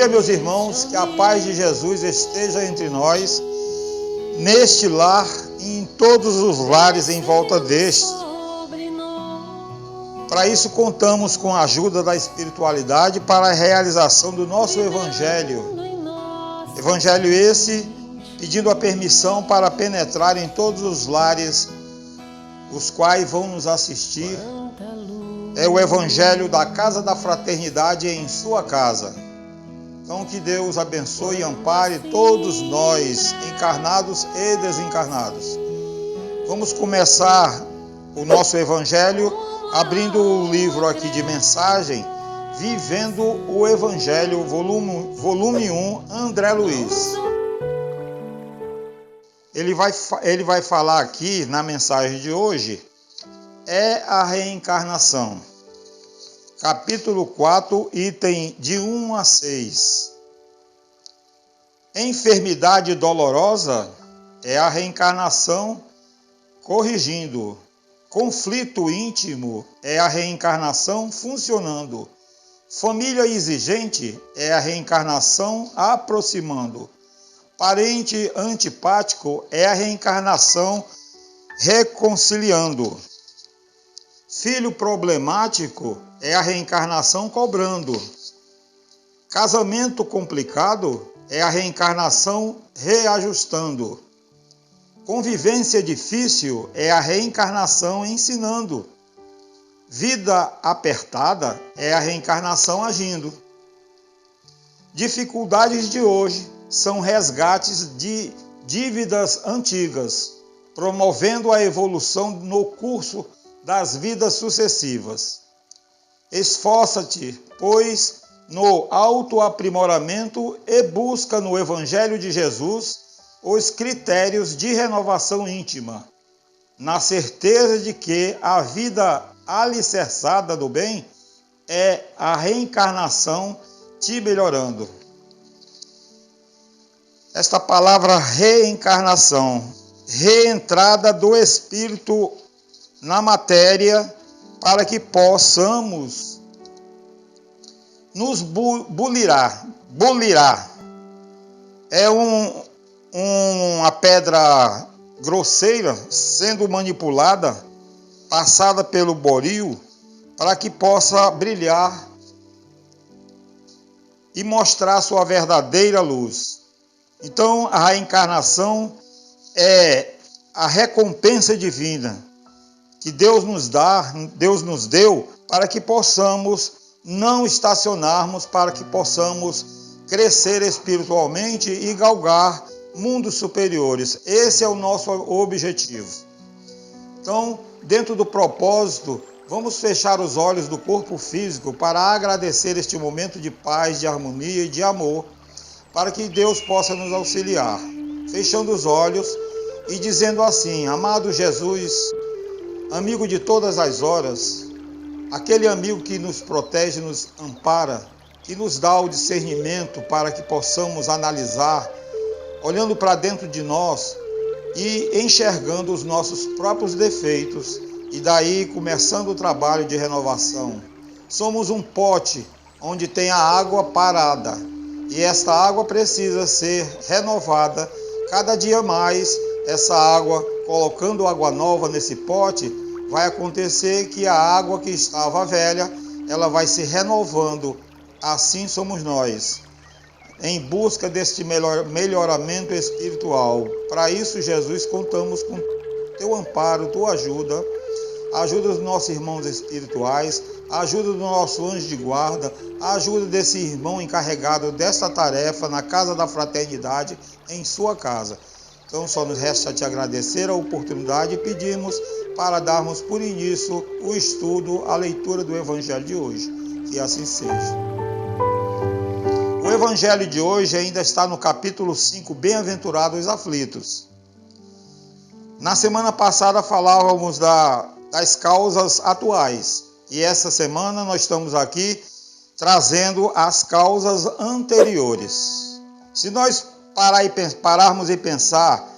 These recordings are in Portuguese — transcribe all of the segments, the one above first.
dia, meus irmãos, que a paz de Jesus esteja entre nós, neste lar e em todos os lares em volta deste. Para isso, contamos com a ajuda da espiritualidade para a realização do nosso Evangelho. Evangelho esse, pedindo a permissão para penetrar em todos os lares, os quais vão nos assistir. É o Evangelho da Casa da Fraternidade em sua casa. Então que Deus abençoe e ampare todos nós, encarnados e desencarnados. Vamos começar o nosso Evangelho abrindo o livro aqui de mensagem, Vivendo o Evangelho, volume 1, André Luiz. Ele vai falar aqui na mensagem de hoje, é a reencarnação. Capítulo 4, item de 1 a 6. Enfermidade dolorosa é a reencarnação corrigindo. Conflito íntimo é a reencarnação funcionando. Família exigente é a reencarnação aproximando. Parente antipático é a reencarnação reconciliando. Filho problemático é a reencarnação cobrando. Casamento complicado é a reencarnação reajustando. Convivência difícil é a reencarnação ensinando. Vida apertada é a reencarnação agindo. Dificuldades de hoje são resgates de dívidas antigas, promovendo a evolução no curso das vidas sucessivas. Esforça-te, pois, no autoaprimoramento e busca no Evangelho de Jesus os critérios de renovação íntima, na certeza de que a vida alicerçada do bem é a reencarnação te melhorando. Esta palavra reencarnação, reentrada do espírito na matéria para que possamos nos bulirar. É uma pedra grosseira sendo manipulada, passada pelo boril, para que possa brilhar e mostrar sua verdadeira luz. Então, a reencarnação é a recompensa divina que Deus nos deu para que possamos não estacionarmos, para que possamos crescer espiritualmente e galgar mundos superiores. Esse é o nosso objetivo. Então, dentro do propósito, vamos fechar os olhos do corpo físico para agradecer este momento de paz, de harmonia e de amor, para que Deus possa nos auxiliar. Fechando os olhos e dizendo assim: amado Jesus, amigo de todas as horas, aquele amigo que nos protege, nos ampara, que nos dá o discernimento para que possamos analisar, olhando para dentro de nós e enxergando os nossos próprios defeitos, e daí começando o trabalho de renovação. Somos um pote onde tem a água parada, e esta água precisa ser renovada cada dia mais. Essa água, colocando água nova nesse pote, vai acontecer que a água que estava velha, ela vai se renovando. Assim somos nós, em busca deste melhoramento espiritual. Para isso, Jesus, contamos com teu amparo, tua ajuda, a ajuda dos nossos irmãos espirituais, a ajuda do nosso anjo de guarda, a ajuda desse irmão encarregado desta tarefa na Casa da Fraternidade, em sua casa. Então, só nos resta te agradecer a oportunidade e pedimos para darmos por início o estudo, a leitura do Evangelho de hoje. Que assim seja. O Evangelho de hoje ainda está no capítulo 5, Bem-aventurados os aflitos. Na semana passada falávamos das causas atuais, e essa semana nós estamos aqui trazendo as causas anteriores. Se nós pararmos e pensar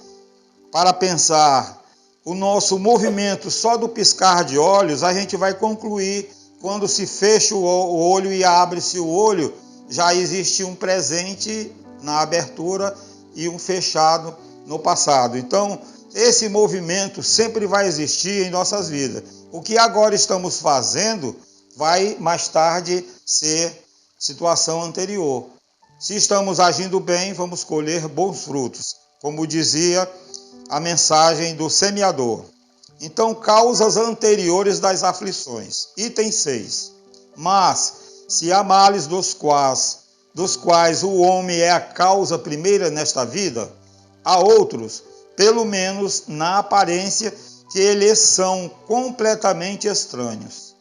o nosso movimento só do piscar de olhos, a gente vai concluir, quando se fecha o olho e abre-se o olho, já existe um presente na abertura e um fechado no passado. Então, esse movimento sempre vai existir em nossas vidas. O que agora estamos fazendo vai mais tarde ser situação anterior. Se estamos agindo bem, vamos colher bons frutos, como dizia a mensagem do semeador. Então, causas anteriores das aflições. Item 6. Mas, se há males dos quais o homem é a causa primeira nesta vida, há outros, pelo menos na aparência, que eles são completamente estranhos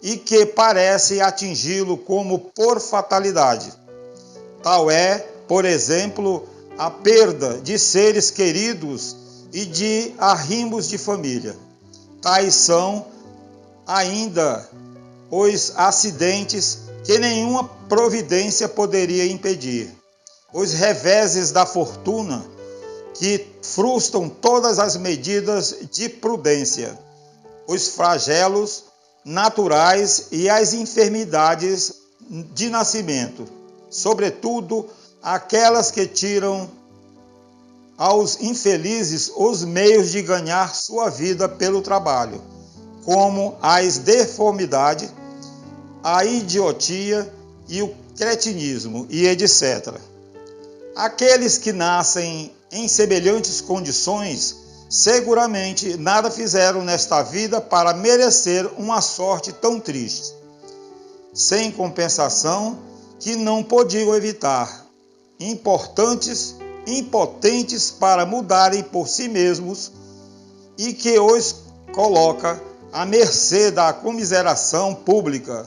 e que parecem atingi-lo como por fatalidade. Tal é, por exemplo, a perda de seres queridos e de arrimos de família. Tais são ainda os acidentes que nenhuma providência poderia impedir, os reveses da fortuna que frustram todas as medidas de prudência, os flagelos naturais e as enfermidades de nascimento, sobretudo aquelas que tiram aos infelizes os meios de ganhar sua vida pelo trabalho, como as deformidades, a idiotia e o cretinismo, e etc. Aqueles que nascem em semelhantes condições, seguramente nada fizeram nesta vida para merecer uma sorte tão triste. Sem compensação, que não podiam evitar, impotentes para mudarem por si mesmos, e que os coloca à mercê da comiseração pública,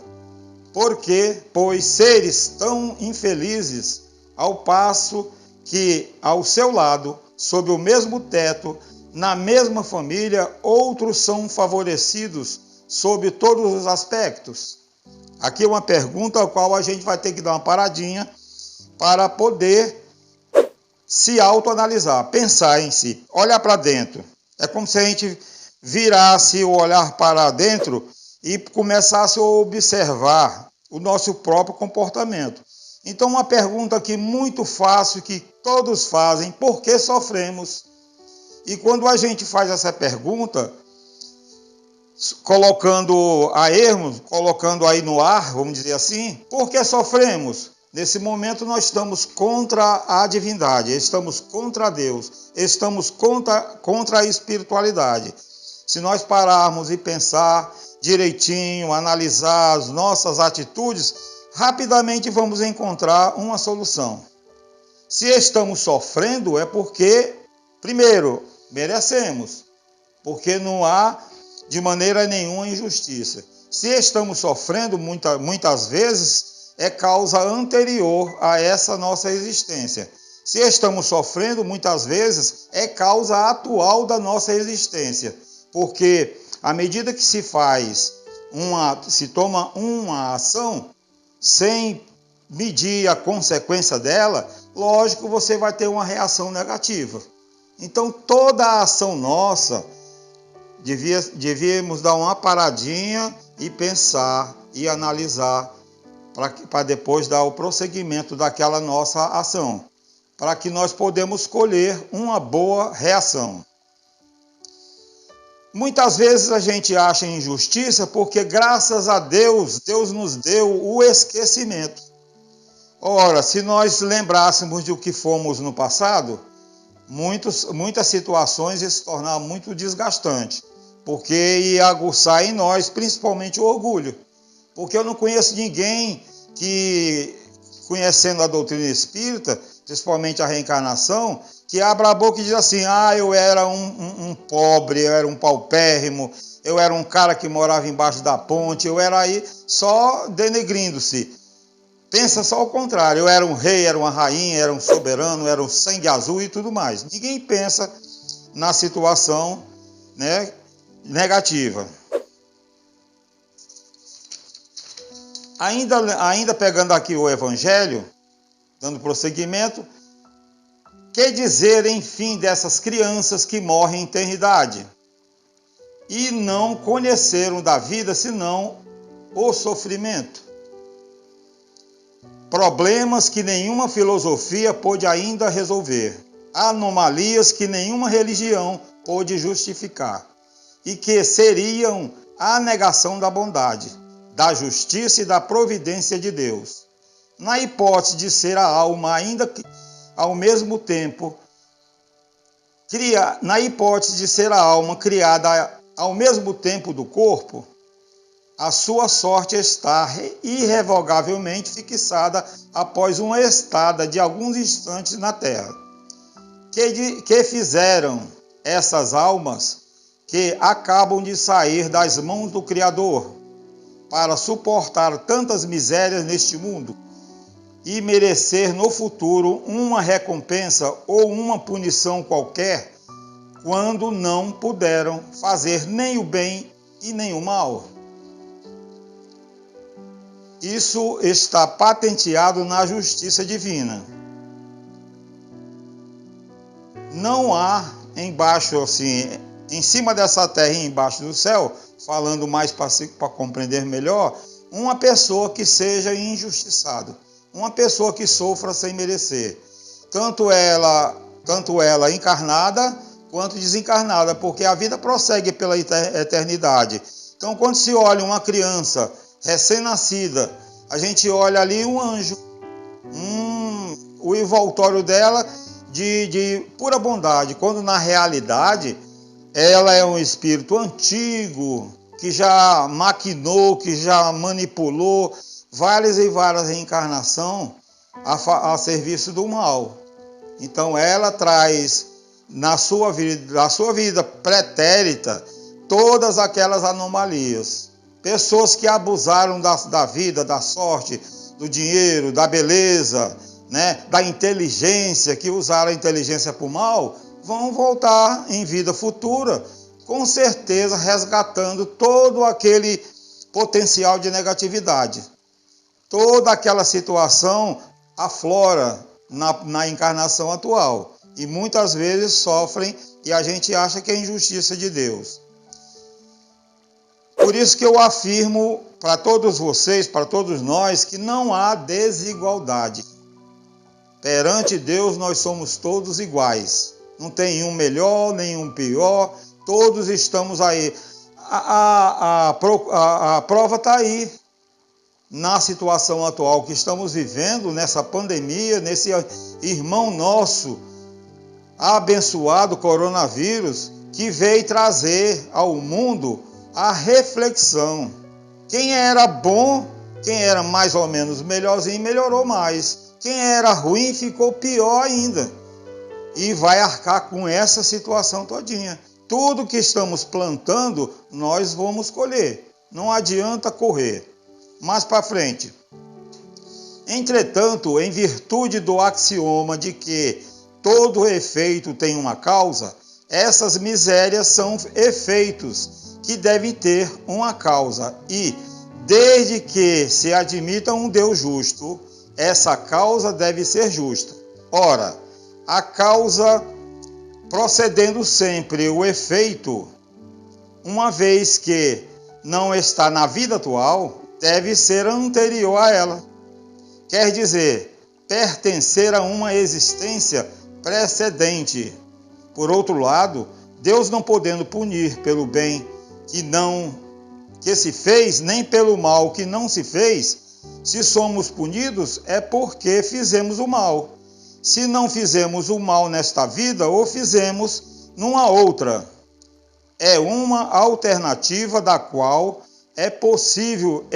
pois seres tão infelizes, ao passo que ao seu lado, sob o mesmo teto, na mesma família, outros são favorecidos sob todos os aspectos. Aqui é uma pergunta a qual a gente vai ter que dar uma paradinha para poder se autoanalisar, pensar em si, olhar para dentro. É como se a gente virasse o olhar para dentro e começasse a observar o nosso próprio comportamento. Então, uma pergunta aqui muito fácil que todos fazem: por que sofremos? E quando a gente faz essa pergunta, colocando a ermo, colocando aí no ar, vamos dizer assim, por que sofremos? Nesse momento nós estamos contra a divindade, estamos contra Deus, estamos contra a espiritualidade. Se nós pararmos e pensar direitinho, analisar as nossas atitudes, rapidamente vamos encontrar uma solução. Se estamos sofrendo é porque, primeiro, merecemos, porque não há de maneira nenhuma injustiça. Se estamos sofrendo muitas vezes, é causa anterior a essa nossa existência. Se estamos sofrendo muitas vezes, é causa atual da nossa existência, porque à medida que se toma uma ação sem medir a consequência dela, lógico, você vai ter uma reação negativa. Então, toda a ação nossa, devíamos dar uma paradinha e pensar e analisar para depois dar o prosseguimento daquela nossa ação, para que nós podemos colher uma boa reação. Muitas vezes a gente acha injustiça porque, graças a Deus, Deus nos deu o esquecimento. Ora, se nós lembrássemos do que fomos no passado, muitas situações iam se tornar muito desgastantes, porque ia aguçar em nós principalmente o orgulho. Porque eu não conheço ninguém que, conhecendo a doutrina espírita, principalmente a reencarnação, que abra a boca e diz assim: eu era um pobre, eu era um paupérrimo, eu era um cara que morava embaixo da ponte, eu era aí só denegrindo-se. Pensa só o contrário: eu era um rei, era uma rainha, era um soberano, era um sangue azul e tudo mais. Ninguém pensa na situação, né, negativa. Ainda pegando aqui o Evangelho, dando prosseguimento, que dizer, enfim, dessas crianças que morrem em tenridade e não conheceram da vida senão o sofrimento? problemas que nenhuma filosofia pôde ainda resolver, anomalias que nenhuma religião pôde justificar, e que seriam a negação da bondade, da justiça e da providência de Deus. Na hipótese de ser a alma ainda ao mesmo tempo criada ao mesmo tempo do corpo, a sua sorte está irrevogavelmente fixada após uma estada de alguns instantes na terra. Que fizeram essas almas que acabam de sair das mãos do Criador para suportar tantas misérias neste mundo e merecer no futuro uma recompensa ou uma punição qualquer, quando não puderam fazer nem o bem e nem o mal? Isso está patenteado na justiça divina. Não há embaixo, assim, em cima dessa terra e embaixo do céu, falando mais para compreender melhor, uma pessoa que seja injustiçada, uma pessoa que sofra sem merecer, tanto ela encarnada quanto desencarnada, porque a vida prossegue pela eternidade. Então, quando se olha uma criança recém-nascida, a gente olha ali um anjo, o envoltório dela de pura bondade, quando na realidade ela é um espírito antigo, que já maquinou, que já manipulou várias e várias reencarnações a serviço do mal. Então ela traz na sua vida pretérita todas aquelas anomalias. Pessoas que abusaram da vida, da sorte, do dinheiro, da beleza, né, da inteligência, que usaram a inteligência para o mal, vão voltar em vida futura, com certeza resgatando todo aquele potencial de negatividade. Toda aquela situação aflora na encarnação atual e muitas vezes sofrem e a gente acha que é injustiça de Deus. Por isso que eu afirmo para todos vocês, para todos nós, que não há desigualdade. Perante Deus nós somos todos iguais. Não tem um melhor, nenhum pior, todos estamos aí. A prova está aí. Na situação atual que estamos vivendo, nessa pandemia, nesse irmão nosso abençoado coronavírus, que veio trazer ao mundo a reflexão. Quem era bom, quem era mais ou menos melhorzinho, melhorou mais. Quem era ruim ficou pior ainda. E vai arcar com essa situação todinha. Tudo que estamos plantando, nós vamos colher. Não adianta correr. Mais para frente. Entretanto, em virtude do axioma de que todo efeito tem uma causa, essas misérias são efeitos que devem ter uma causa. E, desde que se admita um Deus justo, essa causa deve ser justa. Ora, a causa procedendo sempre o efeito, uma vez que não está na vida atual, deve ser anterior a ela. Quer dizer, pertencer a uma existência precedente. Por outro lado, Deus não podendo punir pelo bem que se fez, nem pelo mal que não se fez, se somos punidos é porque fizemos o mal. Se não fizemos o mal nesta vida, ou fizemos numa outra. É uma alternativa da qual é possível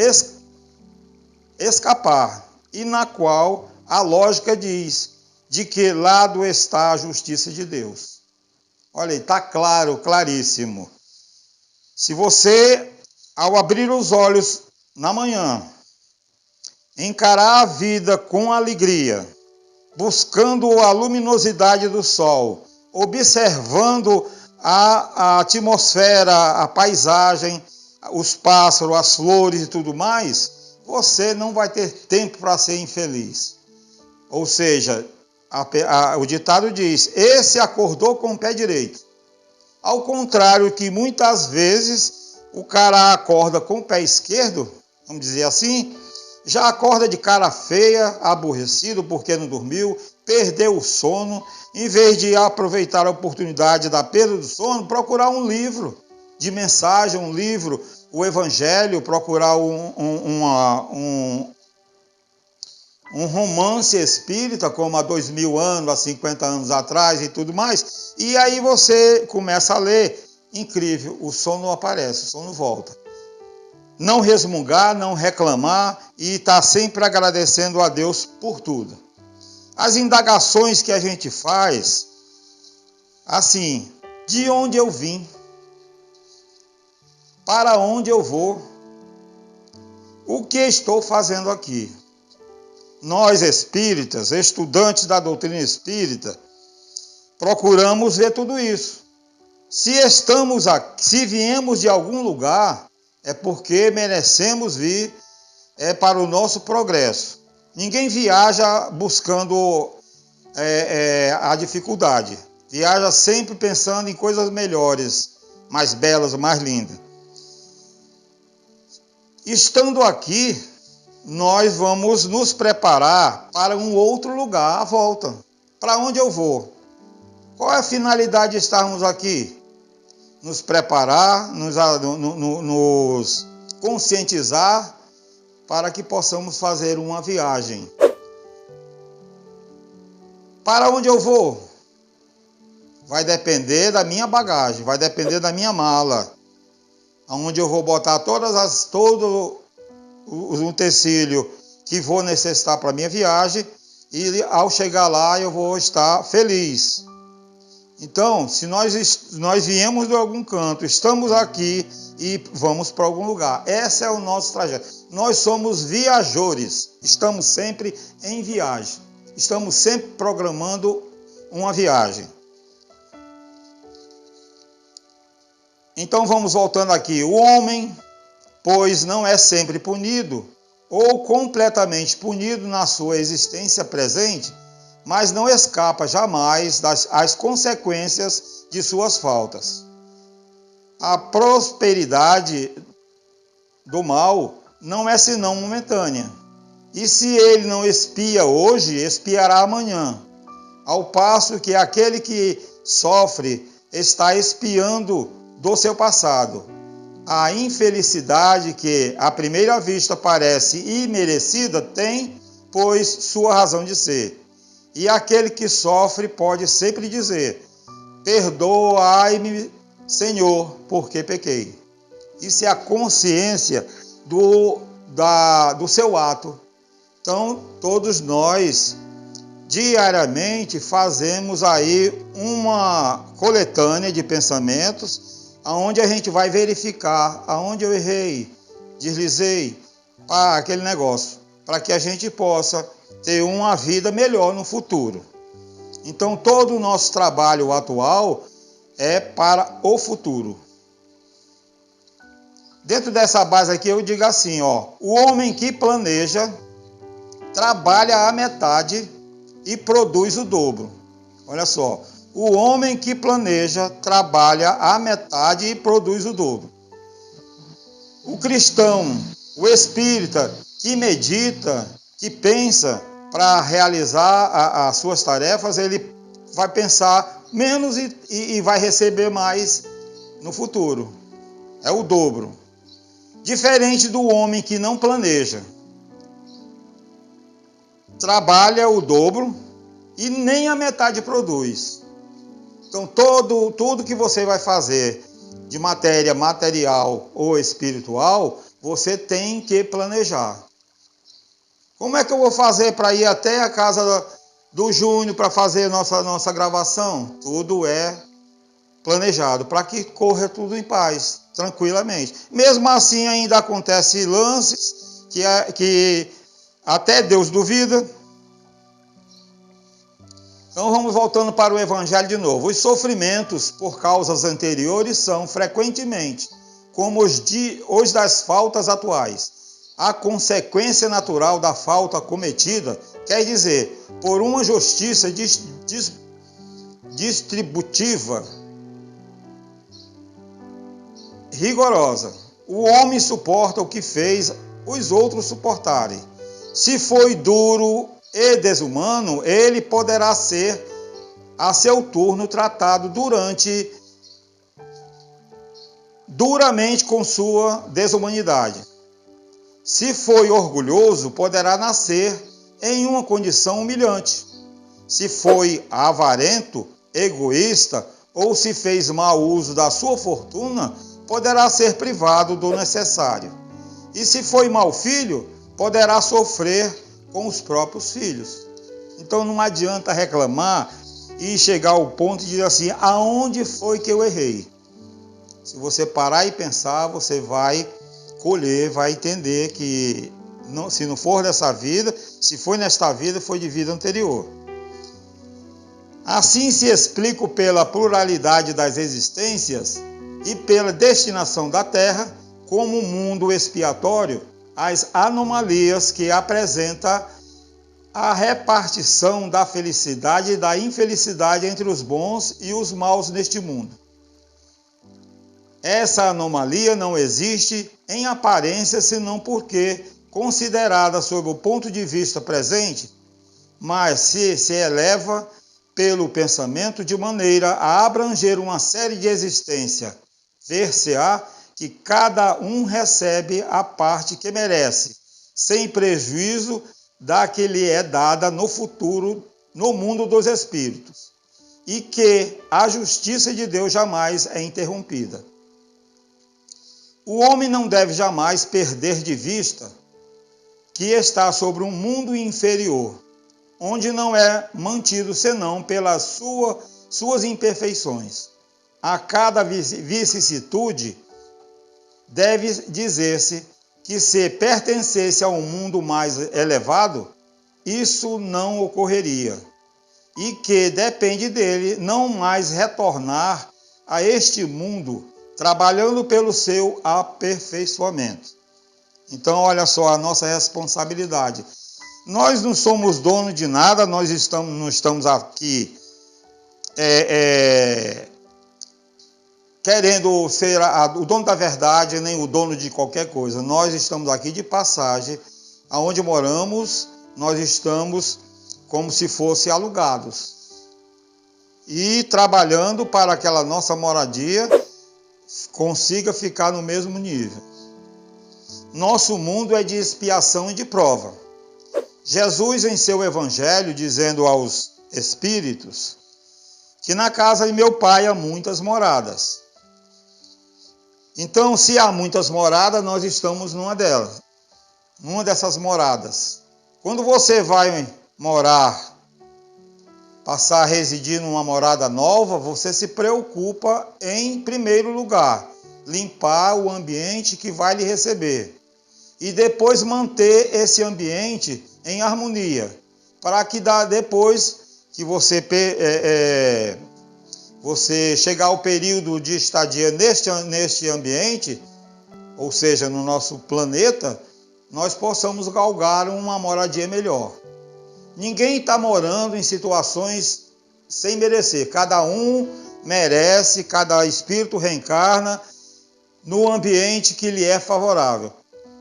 escapar e na qual a lógica diz de que lado está a justiça de Deus. Olha aí, está claro, claríssimo. Se você, ao abrir os olhos na manhã, encarar a vida com alegria, buscando a luminosidade do sol, observando a atmosfera, a paisagem, os pássaros, as flores e tudo mais, você não vai ter tempo para ser infeliz. Ou seja, o ditado diz, esse acordou com o pé direito. Ao contrário que muitas vezes o cara acorda com o pé esquerdo, vamos dizer assim, já acorda de cara feia, aborrecido porque não dormiu, perdeu o sono. Em vez de aproveitar a oportunidade da perda do sono, procurar um livro de mensagem, um livro, o Evangelho, procurar um romance espírita, como há 2000 anos, há 50 anos atrás e tudo mais. E aí você começa a ler. Incrível, o sono aparece, o sono volta. Não resmungar, não reclamar e estar sempre agradecendo a Deus por tudo. As indagações que a gente faz, assim, de onde eu vim, para onde eu vou, o que estou fazendo aqui. Nós espíritas, estudantes da doutrina espírita, procuramos ver tudo isso. Se estamos aqui, se viemos de algum lugar, é porque merecemos vir para o nosso progresso. Ninguém viaja buscando a dificuldade. Viaja sempre pensando em coisas melhores, mais belas, mais lindas. Estando aqui, nós vamos nos preparar para um outro lugar, a volta. Para onde eu vou? Qual é a finalidade de estarmos aqui? Nos preparar, nos conscientizar para que possamos fazer uma viagem. Para onde eu vou? Vai depender da minha bagagem, vai depender da minha mala, onde eu vou botar todo o utensílio que vou necessitar para a minha viagem, e ao chegar lá eu vou estar feliz. Então, se nós viemos de algum canto, estamos aqui e vamos para algum lugar. Esse é o nosso trajeto. Nós somos viajores, estamos sempre em viagem. Estamos sempre programando uma viagem. Então vamos voltando aqui. O homem, pois não é sempre punido ou completamente punido na sua existência presente, mas não escapa jamais às consequências de suas faltas. A prosperidade do mal não é senão momentânea. E se ele não expia hoje, expiará amanhã. Ao passo que aquele que sofre está expiando do seu passado. A infelicidade que à primeira vista parece imerecida tem, pois, sua razão de ser. E aquele que sofre pode sempre dizer: perdoai-me, Senhor, porque pequei. Isso é a consciência do seu ato. Então, todos nós, diariamente, fazemos aí uma coletânea de pensamentos, onde a gente vai verificar aonde eu errei, deslizei, aquele negócio, para que a gente possa ter uma vida melhor no futuro. Então, todo o nosso trabalho atual é para o futuro. Dentro dessa base aqui, eu digo assim, o homem que planeja, trabalha a metade e produz o dobro. Olha só, o homem que planeja, trabalha a metade e produz o dobro. O cristão, o espírita, que medita, que pensa para realizar as suas tarefas, ele vai pensar menos e vai receber mais no futuro. É o dobro. Diferente do homem que não planeja. Trabalha o dobro e nem a metade produz. Então, tudo que você vai fazer de matéria material ou espiritual, você tem que planejar. Como é que eu vou fazer para ir até a casa do Júnior para fazer nossa gravação? Tudo é planejado, para que corra tudo em paz, tranquilamente. Mesmo assim, ainda acontecem lances que até Deus duvida. Então vamos voltando para o Evangelho de novo. Os sofrimentos por causas anteriores são frequentemente como os das faltas atuais. A consequência natural da falta cometida, quer dizer, por uma justiça distributiva rigorosa. O homem suporta o que fez os outros suportarem. Se foi duro e desumano, ele poderá ser, a seu turno, tratado duramente com sua desumanidade. Se foi orgulhoso, poderá nascer em uma condição humilhante. Se foi avarento, egoísta, ou se fez mau uso da sua fortuna, poderá ser privado do necessário. E se foi mau filho, poderá sofrer com os próprios filhos. Então não adianta reclamar e chegar ao ponto de dizer assim, aonde foi que eu errei? Se você parar e pensar, você vai colher, vai entender que se não for dessa vida, se foi nesta vida, foi de vida anterior. Assim se explica pela pluralidade das existências e pela destinação da Terra como um mundo expiatório, as anomalias que apresenta a repartição da felicidade e da infelicidade entre os bons e os maus neste mundo. Essa anomalia não existe em aparência, senão porque considerada sob o ponto de vista presente, mas se eleva pelo pensamento de maneira a abranger uma série de existência, ver-se-á que cada um recebe a parte que merece, sem prejuízo da que lhe é dada no futuro, no mundo dos espíritos, e que a justiça de Deus jamais é interrompida. O homem não deve jamais perder de vista que está sobre um mundo inferior, onde não é mantido senão pelas suas imperfeições. A cada vicissitude deve dizer-se que se pertencesse a um mundo mais elevado, isso não ocorreria, e que depende dele não mais retornar a este mundo, trabalhando pelo seu aperfeiçoamento. Então, olha só a nossa responsabilidade. Nós não somos donos de nada, nós não estamos aqui querendo ser o dono da verdade, nem o dono de qualquer coisa. Nós estamos aqui de passagem, aonde moramos, nós estamos como se fossem alugados. E trabalhando para que aquela nossa moradia consiga ficar no mesmo nível. Nosso mundo é de expiação e de prova. Jesus, em seu evangelho, dizendo aos espíritos que na casa de meu pai há muitas moradas. Então, se há muitas moradas, nós estamos numa delas, numa dessas moradas. Quando você vai morar, passar a residir numa morada nova, você se preocupa em primeiro lugar, limpar o ambiente que vai lhe receber. E depois manter esse ambiente em harmonia, para que depois que você chegar ao período de estadia neste ambiente, ou seja, no nosso planeta, nós possamos galgar uma moradia melhor. Ninguém está morando em situações sem merecer. Cada um merece, cada espírito reencarna no ambiente que lhe é favorável.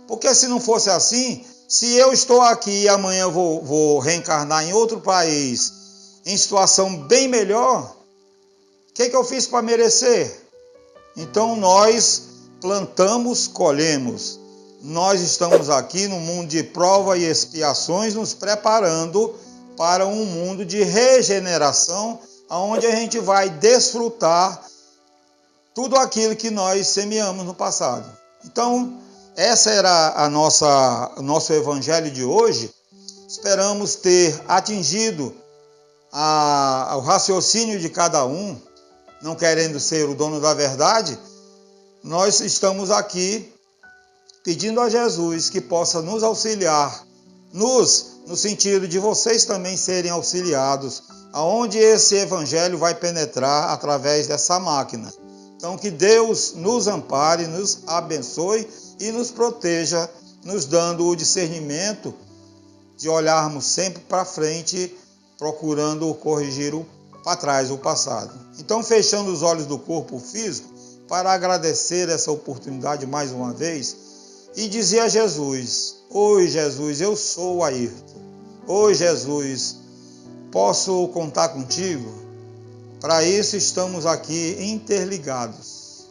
Porque se não fosse assim, se eu estou aqui e amanhã vou reencarnar em outro país, em situação bem melhor, o que eu fiz para merecer? Então nós plantamos, colhemos. Nós estamos aqui no mundo de prova e expiações, nos preparando para um mundo de regeneração, onde a gente vai desfrutar tudo aquilo que nós semeamos no passado. Então, essa era o nosso evangelho de hoje. Esperamos ter atingido o raciocínio de cada um, não querendo ser o dono da verdade. Nós estamos aqui pedindo a Jesus que possa nos auxiliar, no sentido de vocês também serem auxiliados, aonde esse evangelho vai penetrar através dessa máquina. Então, que Deus nos ampare, nos abençoe e nos proteja, nos dando o discernimento de olharmos sempre para frente, procurando corrigir para trás o passado. Então, fechando os olhos do corpo físico, para agradecer essa oportunidade mais uma vez e dizer a Jesus: Oi, Jesus, eu sou o Ayrton. Oi, Jesus, posso contar contigo? Para isso estamos aqui interligados.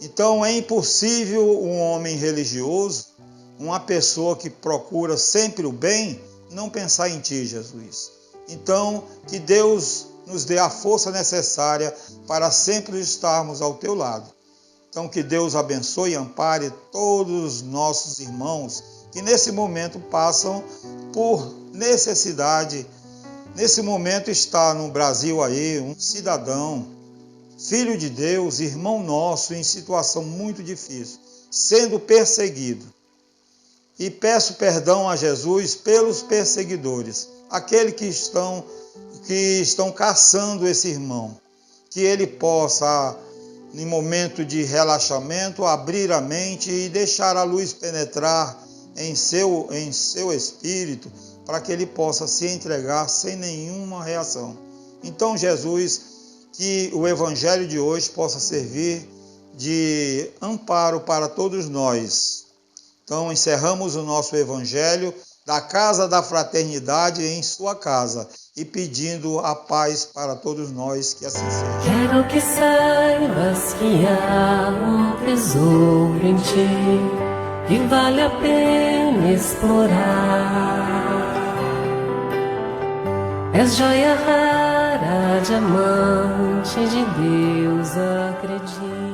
Então é impossível um homem religioso, uma pessoa que procura sempre o bem, não pensar em ti, Jesus. Então, que Deus nos dê a força necessária para sempre estarmos ao teu lado. Então, que Deus abençoe e ampare todos os nossos irmãos que nesse momento passam por necessidade. Nesse momento está no Brasil aí um cidadão, filho de Deus, irmão nosso, em situação muito difícil, sendo perseguido. E peço perdão a Jesus pelos perseguidores, aqueles que estão caçando esse irmão, que ele possa, em momento de relaxamento, abrir a mente e deixar a luz penetrar em seu espírito, para que ele possa se entregar sem nenhuma reação. Então, Jesus, que o Evangelho de hoje possa servir de amparo para todos nós. Então, encerramos o nosso Evangelho da Casa da Fraternidade em sua casa e pedindo a paz para todos nós, que assim seja. Quero que saibas que há um tesouro em ti que vale a pena explorar. És joia rara, diamante de Deus, acredito.